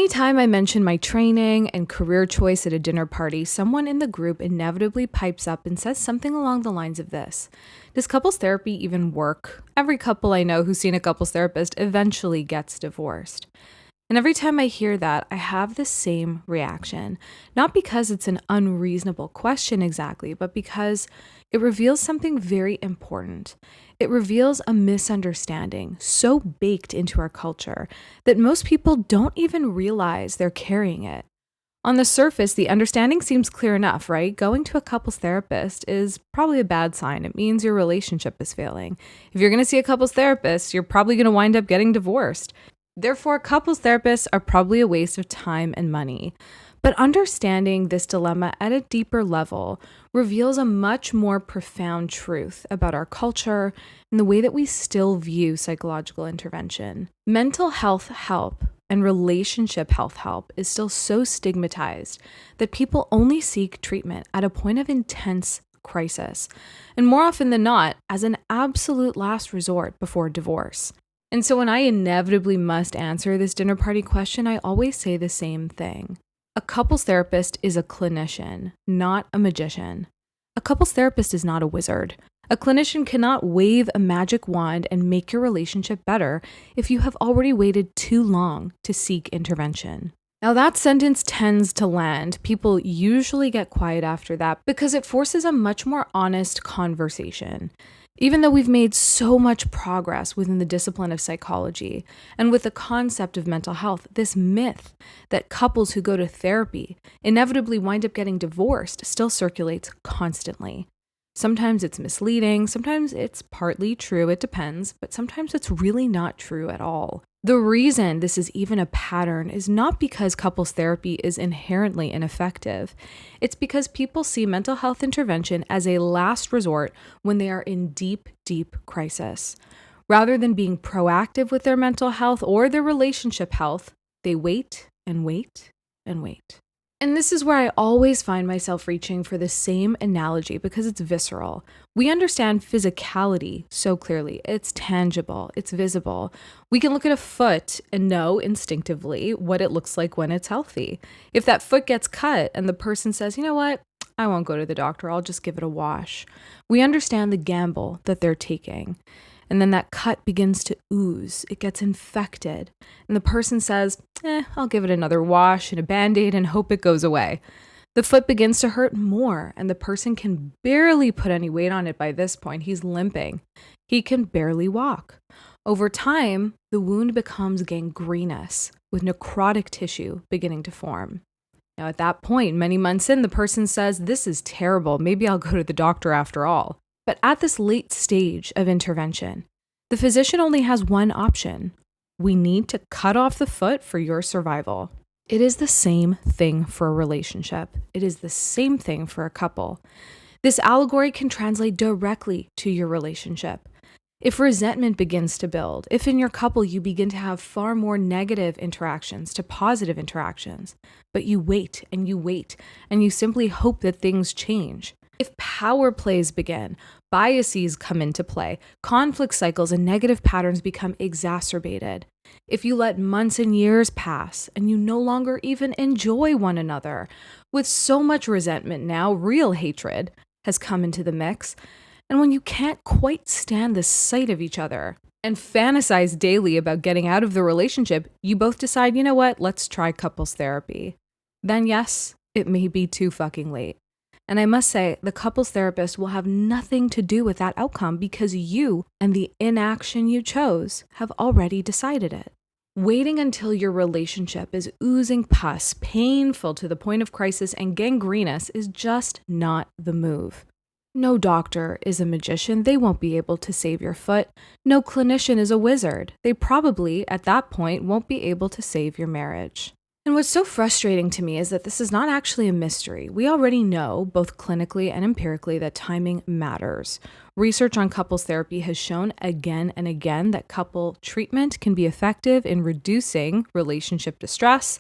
Anytime I mention my training and career choice at a dinner party, someone in the group inevitably pipes up and says something along the lines of this: does couples therapy even work? Every couple I know who's seen a couples therapist eventually gets divorced. And every time I hear that, I have the same reaction. Not because it's an unreasonable question exactly, but because it reveals something very important. It reveals a misunderstanding so baked into our culture that most people don't even realize they're carrying it. On the surface, the understanding seems clear enough, right? Going to a couples therapist is probably a bad sign. It means your relationship is failing. If you're going to see a couples therapist, you're probably going to wind up getting divorced. Therefore, couples therapists are probably a waste of time and money. But understanding this dilemma at a deeper level reveals a much more profound truth about our culture and the way that we still view psychological intervention. Mental health help and relationship health help is still so stigmatized that people only seek treatment at a point of intense crisis, and more often than not, as an absolute last resort before divorce. And so when I inevitably must answer this dinner party question, I always say the same thing. A couples therapist is a clinician, not a magician. A couples therapist is not a wizard. A clinician cannot wave a magic wand and make your relationship better if you have already waited too long to seek intervention. Now that sentence tends to land. People usually get quiet after that because it forces a much more honest conversation. Even though we've made so much progress within the discipline of psychology and with the concept of mental health, this myth that couples who go to therapy inevitably wind up getting divorced still circulates constantly. Sometimes it's misleading, sometimes it's partly true, it depends, but sometimes it's really not true at all. The reason this is even a pattern is not because couples therapy is inherently ineffective. It's because people see mental health intervention as a last resort when they are in deep, deep crisis. Rather than being proactive with their mental health or their relationship health, they wait and wait and wait. And this is where I always find myself reaching for the same analogy because it's visceral. We understand physicality so clearly. It's tangible. It's visible. We can look at a foot and know instinctively what it looks like when it's healthy. If that foot gets cut and the person says, you know what, I won't go to the doctor, I'll just give it a wash. We understand the gamble that they're taking. And then that cut begins to ooze. It gets infected. And the person says, I'll give it another wash and a Band-Aid and hope it goes away. The foot begins to hurt more, and the person can barely put any weight on it by this point. He's limping. He can barely walk. Over time, the wound becomes gangrenous, with necrotic tissue beginning to form. Now, at that point, many months in, the person says, this is terrible. Maybe I'll go to the doctor after all. But at this late stage of intervention, the physician only has one option. We need to cut off the foot for your survival. It is the same thing for a relationship. It is the same thing for a couple. This allegory can translate directly to your relationship. If resentment begins to build, if in your couple you begin to have far more negative interactions to positive interactions, but you wait and you simply hope that things change. If power plays begin, biases come into play, conflict cycles and negative patterns become exacerbated. If you let months and years pass and you no longer even enjoy one another, with so much resentment now, real hatred has come into the mix. And when you can't quite stand the sight of each other and fantasize daily about getting out of the relationship, you both decide, you know what, let's try couples therapy. Then yes, it may be too fucking late. And I must say, the couples therapist will have nothing to do with that outcome because you and the inaction you chose have already decided it. Waiting until your relationship is oozing pus, painful to the point of crisis, and gangrenous is just not the move. No doctor is a magician. They won't be able to save your foot. No clinician is a wizard. They probably, at that point, won't be able to save your marriage. And what's so frustrating to me is that this is not actually a mystery. We already know, both clinically and empirically, that timing matters. Research on couples therapy has shown again and again that couple treatment can be effective in reducing relationship distress,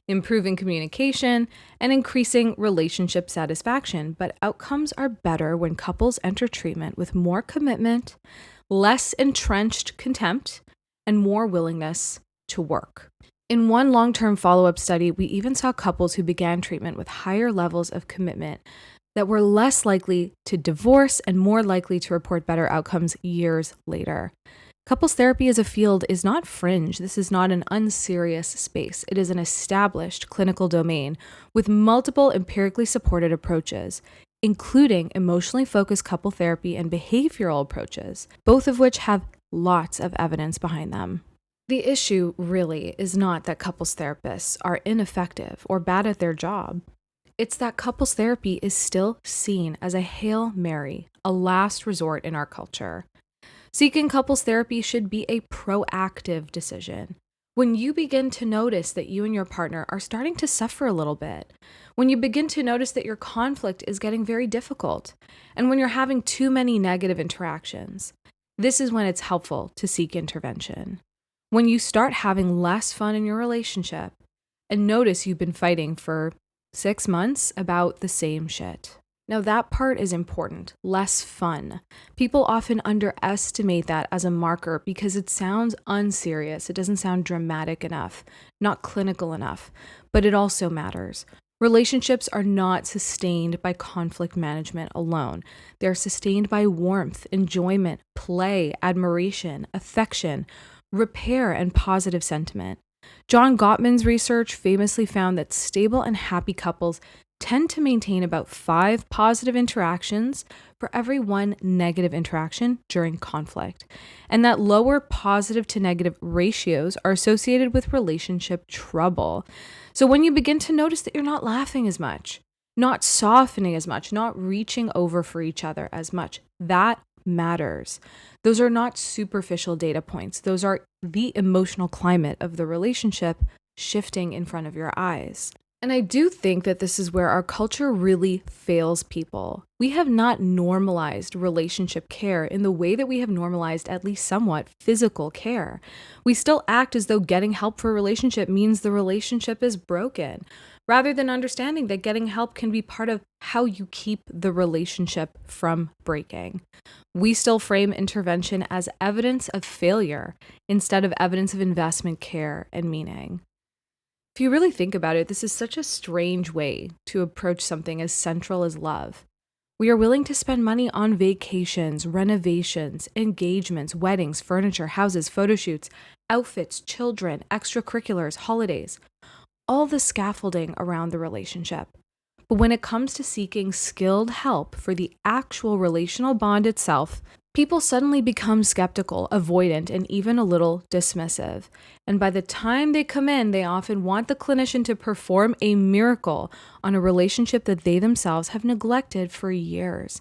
improving communication, and increasing relationship satisfaction. But outcomes are better when couples enter treatment with more commitment, less entrenched contempt, and more willingness to work. In one long-term follow-up study, we even saw couples who began treatment with higher levels of commitment that were less likely to divorce and more likely to report better outcomes years later. Couples therapy as a field is not fringe. This is not an unserious space. It is an established clinical domain with multiple empirically supported approaches, including emotionally focused couple therapy and behavioral approaches, both of which have lots of evidence behind them. The issue really is not that couples therapists are ineffective or bad at their job. It's that couples therapy is still seen as a Hail Mary, a last resort in our culture. Seeking couples therapy should be a proactive decision. When you begin to notice that you and your partner are starting to suffer a little bit, when you begin to notice that your conflict is getting very difficult, and when you're having too many negative interactions, this is when it's helpful to seek intervention. When you start having less fun in your relationship and notice you've been fighting for 6 months about the same shit. Now that part is important, less fun. People often underestimate that as a marker because it sounds unserious. It doesn't sound dramatic enough, not clinical enough, but it also matters. Relationships are not sustained by conflict management alone. They're sustained by warmth, enjoyment, play, admiration, affection, repair, and positive sentiment. John Gottman's research famously found that stable and happy couples tend to maintain about 5 positive interactions for every 1 negative interaction during conflict, and that lower positive to negative ratios are associated with relationship trouble. So when you begin to notice that you're not laughing as much, not softening as much, not reaching over for each other as much, that matters. Those are not superficial data points. Those are the emotional climate of the relationship shifting in front of your eyes. And I do think that this is where our culture really fails people. We have not normalized relationship care in the way that we have normalized at least somewhat physical care. We still act as though getting help for a relationship means the relationship is broken, rather than understanding that getting help can be part of how you keep the relationship from breaking. We still frame intervention as evidence of failure instead of evidence of investment, care, and meaning. If you really think about it, this is such a strange way to approach something as central as love. We are willing to spend money on vacations, renovations, engagements, weddings, furniture, houses, photo shoots, outfits, children, extracurriculars, holidays, all the scaffolding around the relationship. But when it comes to seeking skilled help for the actual relational bond itself, people suddenly become skeptical, avoidant, and even a little dismissive. And by the time they come in, they often want the clinician to perform a miracle on a relationship that they themselves have neglected for years.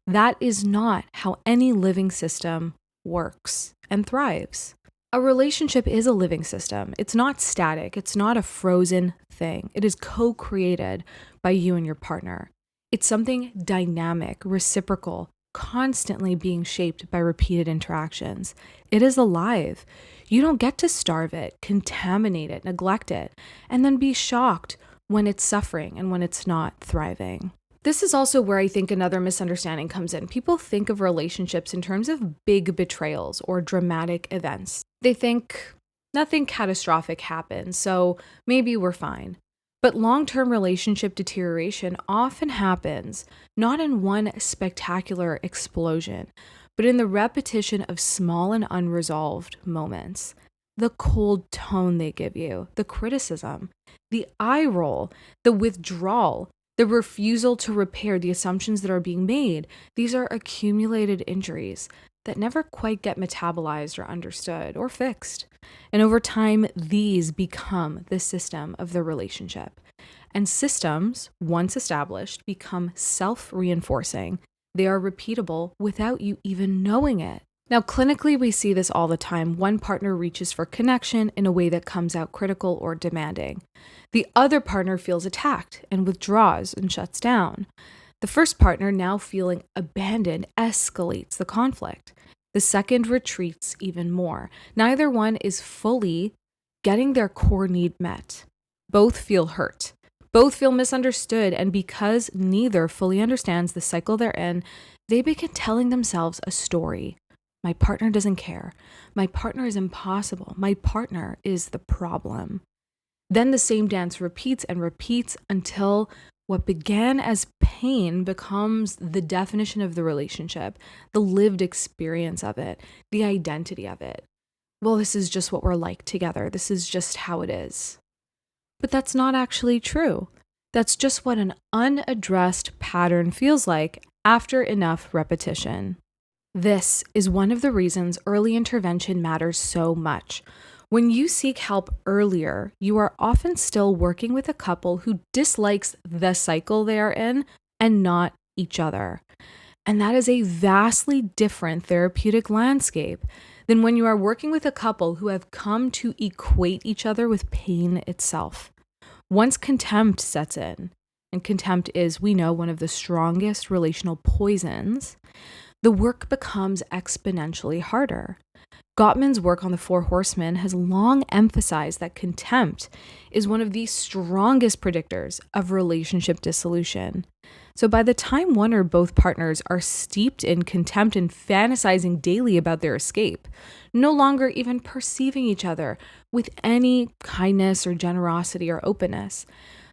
That is not how any living system works and thrives. A relationship is a living system. It's not static. It's not a frozen thing. It is co-created by you and your partner. It's something dynamic, reciprocal, constantly being shaped by repeated interactions. It is alive. You don't get to starve it, contaminate it, neglect it, and then be shocked when it's suffering and when it's not thriving. This is also where I think another misunderstanding comes in. People think of relationships in terms of big betrayals or dramatic events. They think nothing catastrophic happened, so maybe we're fine. But long-term relationship deterioration often happens not in one spectacular explosion, but in the repetition of small and unresolved moments. The cold tone they give you, the criticism, the eye roll, the withdrawal, the refusal to repair the assumptions that are being made. These are accumulated injuries that never quite get metabolized or understood or fixed. And over time, these become the system of the relationship. And systems, once established, become self-reinforcing. They are repeatable without you even knowing it. Now, clinically, we see this all the time. One partner reaches for connection in a way that comes out critical or demanding. The other partner feels attacked and withdraws and shuts down. The first partner, now feeling abandoned, escalates the conflict. The second retreats even more. Neither one is fully getting their core need met. Both feel hurt. Both feel misunderstood, and because neither fully understands the cycle they're in, they begin telling themselves a story. My partner doesn't care. My partner is impossible. My partner is the problem. Then the same dance repeats and repeats until what began as pain becomes the definition of the relationship, the lived experience of it, the identity of it. Well, this is just what we're like together. This is just how it is. But that's not actually true. That's just what an unaddressed pattern feels like after enough repetition. This is one of the reasons early intervention matters so much. When you seek help earlier, you are often still working with a couple who dislikes the cycle they are in and not each other. And that is a vastly different therapeutic landscape than when you are working with a couple who have come to equate each other with pain itself. Once contempt sets in, and contempt is, we know, one of the strongest relational poisons, the work becomes exponentially harder. Gottman's work on the Four Horsemen has long emphasized that contempt is one of the strongest predictors of relationship dissolution. So by the time one or both partners are steeped in contempt and fantasizing daily about their escape, no longer even perceiving each other with any kindness or generosity or openness,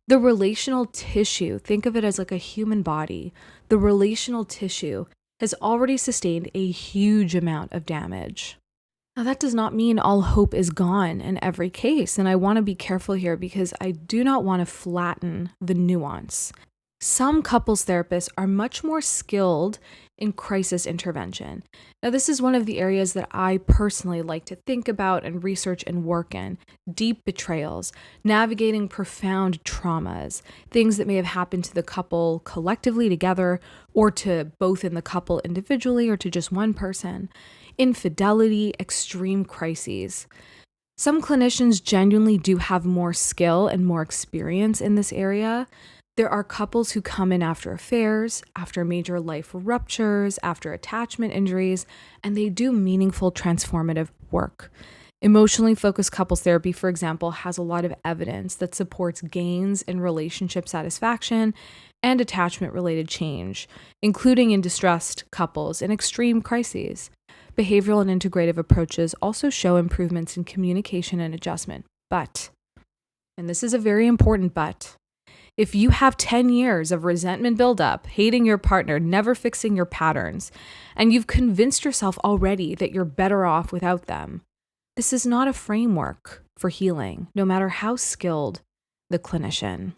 the relational tissue, think of it as like a human body, the relational tissue has already sustained a huge amount of damage. Now, that does not mean all hope is gone in every case, and I want to be careful here because I do not want to flatten the nuance. Some couples therapists are much more skilled in crisis intervention. Now, this is one of the areas that I personally like to think about and research and work in. Deep betrayals, navigating profound traumas, things that may have happened to the couple collectively together, or to both in the couple individually, or to just one person. Infidelity, extreme crises. Some clinicians genuinely do have more skill and more experience in this area. There are couples who come in after affairs, after major life ruptures, after attachment injuries, and they do meaningful transformative work. Emotionally focused couples therapy, for example, has a lot of evidence that supports gains in relationship satisfaction and attachment-related change, including in distressed couples in extreme crises. Behavioral and integrative approaches also show improvements in communication and adjustment. But, and this is a very important but, if you have 10 years of resentment buildup, hating your partner, never fixing your patterns, and you've convinced yourself already that you're better off without them, this is not a framework for healing, no matter how skilled the clinician.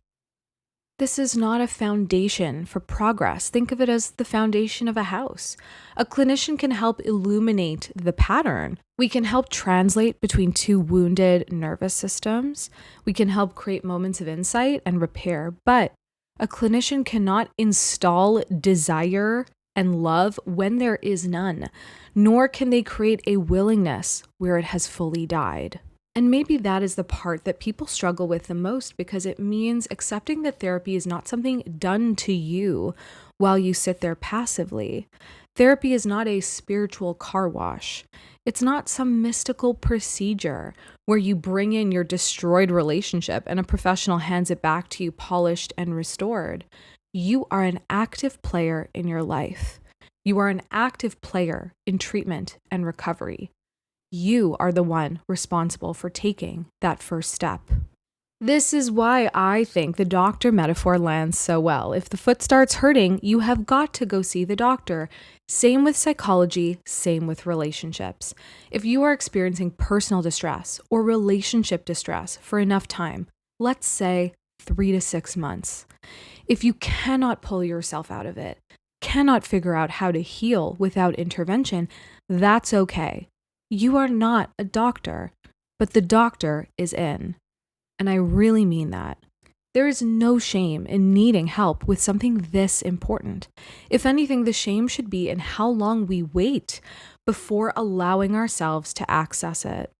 This is not a foundation for progress. Think of it as the foundation of a house. A clinician can help illuminate the pattern. We can help translate between two wounded nervous systems. We can help create moments of insight and repair, but a clinician cannot install desire and love when there is none, nor can they create a willingness where it has fully died. And maybe that is the part that people struggle with the most because it means accepting that therapy is not something done to you while you sit there passively. Therapy is not a spiritual car wash. It's not some mystical procedure where you bring in your destroyed relationship and a professional hands it back to you polished and restored. You are an active player in your life. You are an active player in treatment and recovery. You are the one responsible for taking that first step. This is why I think the doctor metaphor lands so well. If the foot starts hurting, you have got to go see the doctor. Same with psychology, same with relationships. If you are experiencing personal distress or relationship distress for enough time, let's say 3 to 6 months, if you cannot pull yourself out of it, cannot figure out how to heal without intervention, that's okay. You are not a doctor, but the doctor is in. And I really mean that. There is no shame in needing help with something this important. If anything, the shame should be in how long we wait before allowing ourselves to access it.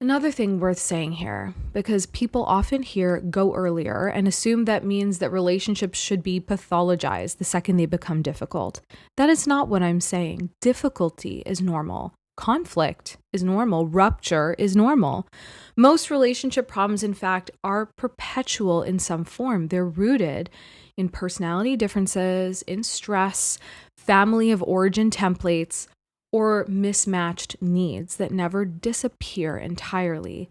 Another thing worth saying here, because people often hear go earlier and assume that means that relationships should be pathologized the second they become difficult. That is not what I'm saying. Difficulty is normal. Conflict is normal. Rupture is normal. Most relationship problems, in fact, are perpetual in some form. They're rooted in personality differences, in stress, family of origin templates, or mismatched needs that never disappear entirely.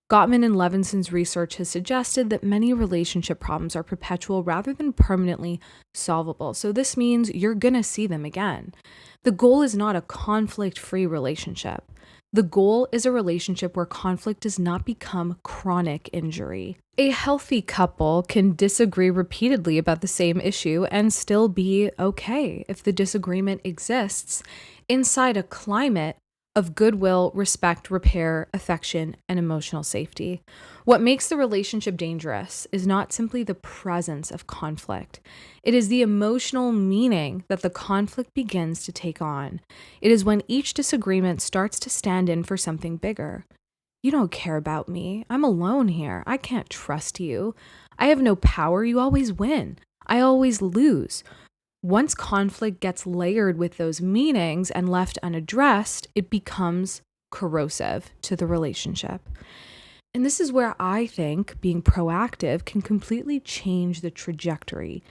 Gottman and Levinson's research has suggested that many relationship problems are perpetual rather than permanently solvable. So this means you're going to see them again. The goal is not a conflict-free relationship. The goal is a relationship where conflict does not become chronic injury. A healthy couple can disagree repeatedly about the same issue and still be okay if the disagreement exists inside a climate of goodwill, respect, repair, affection, and emotional safety. What makes the relationship dangerous is not simply the presence of conflict. It is the emotional meaning that the conflict begins to take on. It is when each disagreement starts to stand in for something bigger. You don't care about me. I'm alone here. I can't trust you. I have no power. You always win. I always lose. Once conflict gets layered with those meanings and left unaddressed, it becomes corrosive to the relationship. And this is where I think being proactive can completely change the trajectory.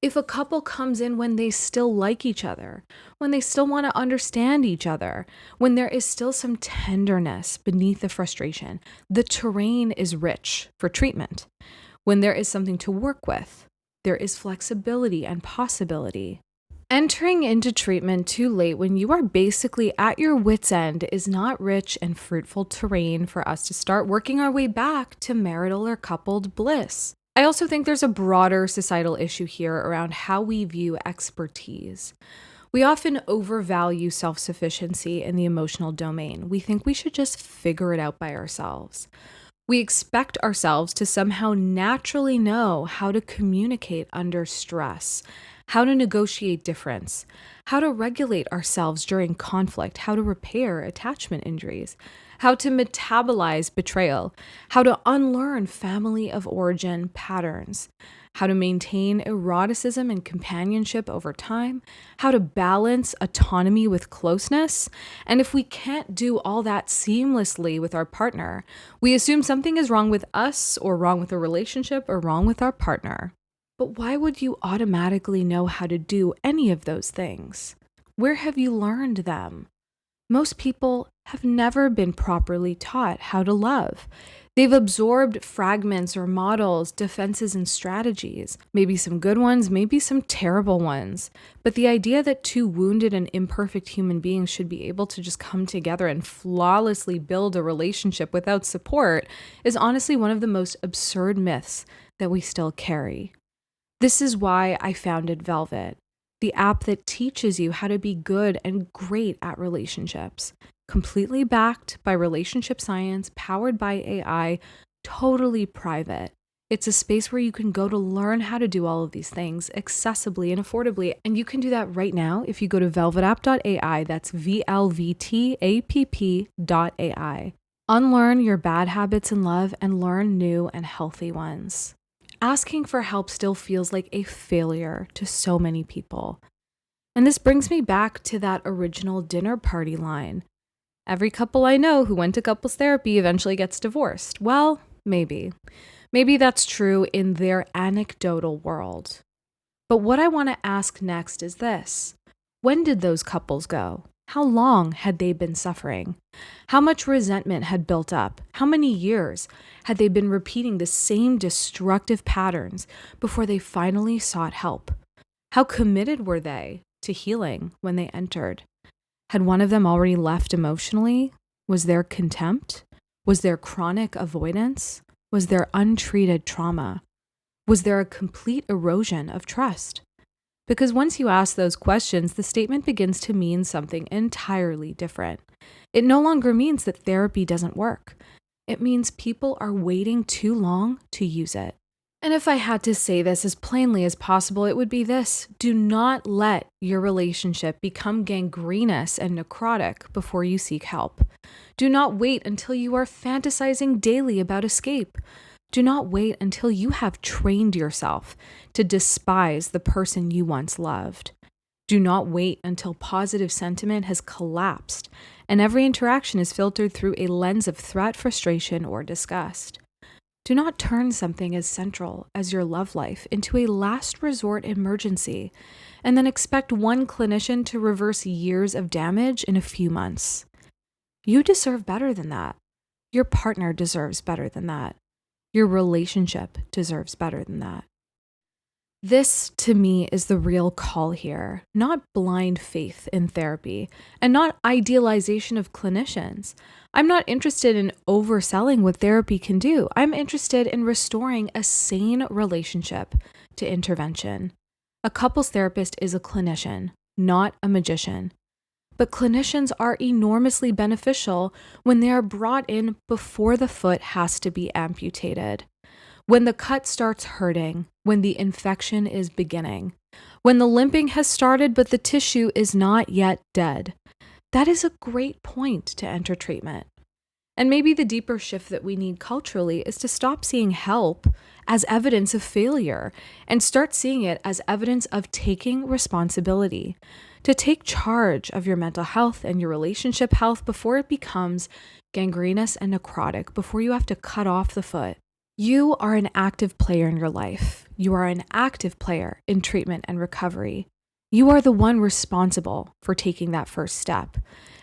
If a couple comes in when they still like each other, when they still want to understand each other, when there is still some tenderness beneath the frustration, the terrain is rich for treatment. When there is something to work with, there is flexibility and possibility. Entering into treatment too late when you are basically at your wit's end is not rich and fruitful terrain for us to start working our way back to marital or coupled bliss. I also think there's a broader societal issue here around how we view expertise. We often overvalue self-sufficiency in the emotional domain. We think we should just figure it out by ourselves. We expect ourselves to somehow naturally know how to communicate under stress, how to negotiate difference, how to regulate ourselves during conflict, how to repair attachment injuries, how to metabolize betrayal, how to unlearn family of origin patterns, how to maintain eroticism and companionship over time, how to balance autonomy with closeness. And if we can't do all that seamlessly with our partner, we assume something is wrong with us or wrong with the relationship or wrong with our partner. But why would you automatically know how to do any of those things? Where have you learned them? Most people have never been properly taught how to love. They've absorbed fragments or models, defenses, and strategies. Maybe some good ones, maybe some terrible ones. But the idea that two wounded and imperfect human beings should be able to just come together and flawlessly build a relationship without support is honestly one of the most absurd myths that we still carry. This is why I founded Velvet, the app that teaches you how to be good and great at relationships. Completely backed by relationship science, powered by AI, totally private. It's a space where you can go to learn how to do all of these things accessibly and affordably. And you can do that right now if you go to velvetapp.ai. That's VLVTAPP.ai. Unlearn your bad habits in love and learn new and healthy ones. Asking for help still feels like a failure to so many people. And this brings me back to that original dinner party line. Every couple I know who went to couples therapy eventually gets divorced. Well, maybe. Maybe that's true in their anecdotal world. But what I want to ask next is this. When did those couples go? How long had they been suffering? How much resentment had built up? How many years had they been repeating the same destructive patterns before they finally sought help? How committed were they to healing when they entered? Had one of them already left emotionally? Was there contempt? Was there chronic avoidance? Was there untreated trauma? Was there a complete erosion of trust? Because once you ask those questions, the statement begins to mean something entirely different. It no longer means that therapy doesn't work. It means people are waiting too long to use it. And if I had to say this as plainly as possible, it would be this. Do not let your relationship become gangrenous and necrotic before you seek help. Do not wait until you are fantasizing daily about escape. Do not wait until you have trained yourself to despise the person you once loved. Do not wait until positive sentiment has collapsed and every interaction is filtered through a lens of threat, frustration, or disgust. Do not turn something as central as your love life into a last resort emergency and then expect one clinician to reverse years of damage in a few months. You deserve better than that. Your partner deserves better than that. Your relationship deserves better than that. This, to me, is the real call here, not blind faith in therapy and not idealization of clinicians. I'm not interested in overselling what therapy can do. I'm interested in restoring a sane relationship to intervention. A couples therapist is a clinician, not a magician. But clinicians are enormously beneficial when they are brought in before the foot has to be amputated. When the cut starts hurting, when the infection is beginning, when the limping has started but the tissue is not yet dead. That is a great point to enter treatment. And maybe the deeper shift that we need culturally is to stop seeing help as evidence of failure and start seeing it as evidence of taking responsibility, to take charge of your mental health and your relationship health before it becomes gangrenous and necrotic, before you have to cut off the foot. You are an active player in your life. You are an active player in treatment and recovery. You are the one responsible for taking that first step.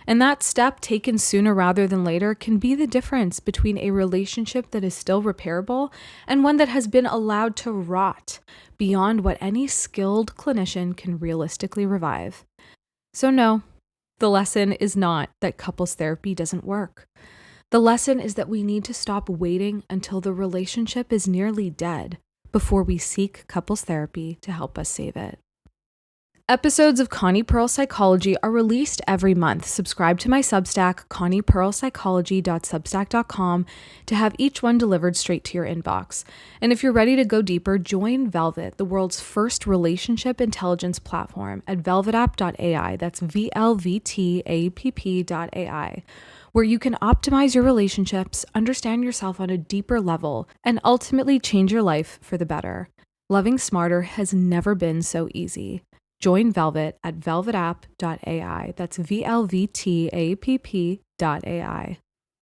And that step taken sooner rather than later can be the difference between a relationship that is still repairable and one that has been allowed to rot beyond what any skilled clinician can realistically revive. So no, the lesson is not that couples therapy doesn't work. The lesson is that we need to stop waiting until the relationship is nearly dead before we seek couples therapy to help us save it. Episodes of Connie Perl Psychology are released every month. Subscribe to my Substack, conniepearlpsychology.substack.com, to have each one delivered straight to your inbox. And if you're ready to go deeper, join Velvet, the world's first relationship intelligence platform, at velvetapp.ai. That's VLVTAPP.ai, where you can optimize your relationships, understand yourself on a deeper level, and ultimately change your life for the better. Loving smarter has never been so easy. Join Velvet at velvetapp.ai. That's VLVTAPP.ai.